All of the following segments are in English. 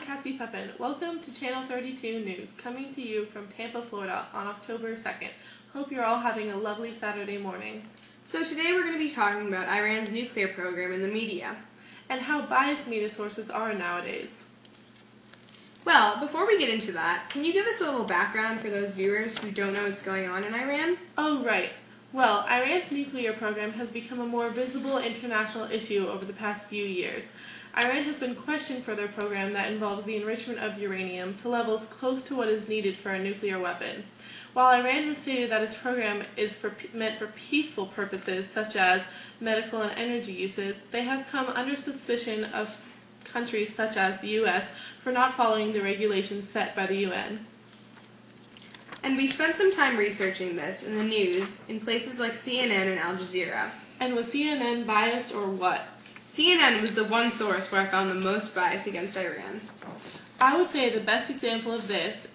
Cassie. Welcome to Channel 32 News, coming to you from Tampa, Florida on October 2nd. Hope you're all having a lovely Saturday morning. So today we're going to be talking about Iran's nuclear program in the media. And how biased media sources are nowadays. Well, before we get into that, can you give us a little background for those viewers who don't know what's going on in Iran? Oh, right. Well, Iran's nuclear program has become a more visible international issue over the past few years. Iran has been questioned for their program that involves the enrichment of uranium to levels close to what is needed for a nuclear weapon. While Iran has stated that its program is meant for peaceful purposes such as medical and energy uses, they have come under suspicion of countries such as the U.S. for not following the regulations set by the UN. And we spent some time researching this in the news in places like CNN and Aljezeera. And was CNN biased or what? CNN was the one source where I found the most bias against Iran. I would say the best example of this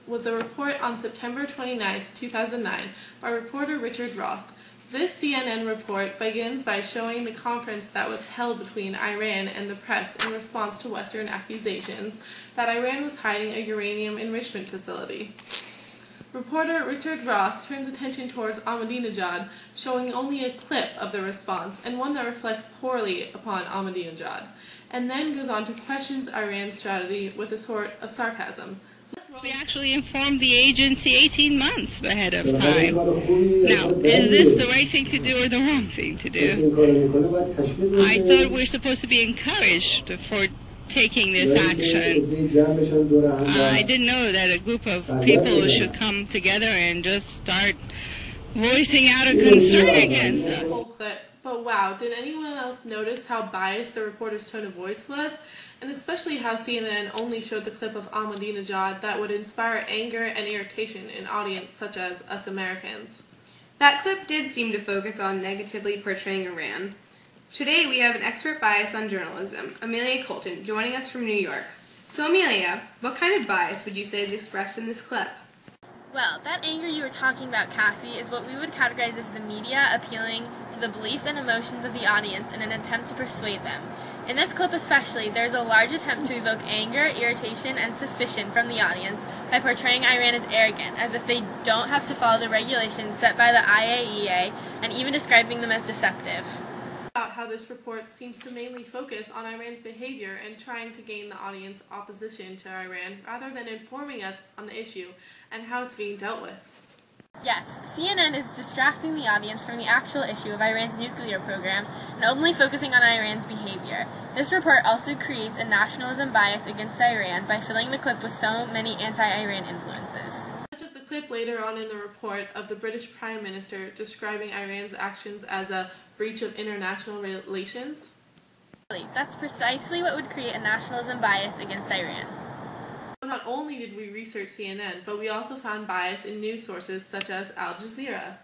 was the report on September 29, 2009 by reporter Richard Roth. This CNN report begins by showing the conference that was held between Iran and the press in response to Western accusations that Iran was hiding a uranium enrichment facility. Reporter Richard Roth turns attention towards Ahmadinejad, showing only a clip of the response, and one that reflects poorly upon Ahmadinejad, and then goes on to question Iran's strategy with a sort of sarcasm. We actually informed the agency 18 months ahead of time. Now, is this the right thing to do or the wrong thing to do? I thought we're supposed to be encouraged for taking this action. I didn't know that a group of people should come together and just start voicing out a concern against us. Whole clip. But wow, did anyone else notice how biased the reporter's tone of voice was? And especially how CNN only showed the clip of Ahmadinejad that would inspire anger and irritation in an audience such as us Americans. That clip did seem to focus on negatively portraying Iran. Today we have an expert bias on journalism, Amelia Colton, joining us from New York. So Amelia, what kind of bias would you say is expressed in this clip? Well, that anger you were talking about, Cassie, is what we would categorize as the media appealing to the beliefs and emotions of the audience in an attempt to persuade them. In this clip especially, there is a large attempt to evoke anger, irritation, and suspicion from the audience by portraying Iran as arrogant, as if they don't have to follow the regulations set by the IAEA, and even describing them as deceptive. About how this report seems to mainly focus on Iran's behavior and trying to gain the audience opposition to Iran rather than informing us on the issue and how it's being dealt with. Yes, CNN is distracting the audience from the actual issue of Iran's nuclear program and only focusing on Iran's behavior. This report also creates a nationalism bias against Iran by filling the clip with so many anti-Iran influences. Such as the clip later on in the report of the British Prime Minister describing Iran's actions as a breach of international relations. That's precisely what would create a nationalism bias against Iran. Not only did we research CNN, but we also found bias in news sources such as Aljezeera.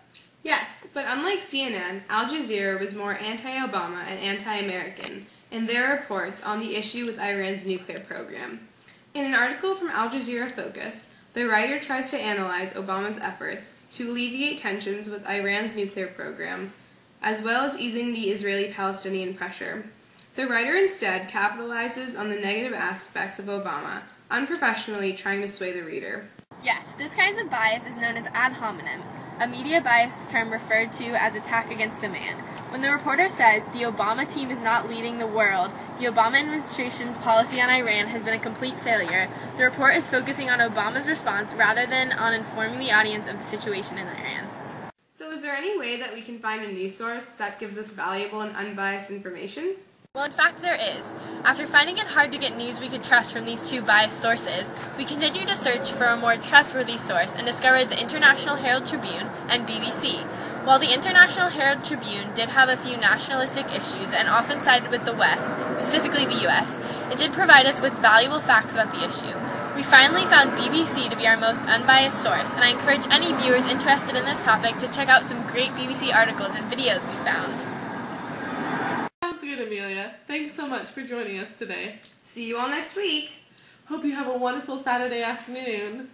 Yes, but unlike CNN, Aljezeera was more anti-Obama and anti-American in their reports on the issue with Iran's nuclear program. In an article from Aljezeera Focus, the writer tries to analyze Obama's efforts to alleviate tensions with Iran's nuclear program, as well as easing the Israeli-Palestinian pressure. The writer instead capitalizes on the negative aspects of Obama, unprofessionally trying to sway the reader. Yes, this kind of bias is known as ad hominem, a media bias term referred to as attack against the man. When the reporter says the Obama team is not leading the world, the Obama administration's policy on Iran has been a complete failure, the report is focusing on Obama's response rather than on informing the audience of the situation in Iran. So is there any way that we can find a news source that gives us valuable and unbiased information? Well, in fact, there is. After finding it hard to get news we could trust from these two biased sources, we continued to search for a more trustworthy source and discovered the International Herald Tribune and BBC. While the International Herald Tribune did have a few nationalistic issues and often sided with the West, specifically the U.S., it did provide us with valuable facts about the issue. We finally found BBC to be our most unbiased source, and I encourage any viewers interested in this topic to check out some great BBC articles and videos we found. Sounds good, Amelia. Thanks so much for joining us today. See you all next week. Hope you have a wonderful Saturday afternoon.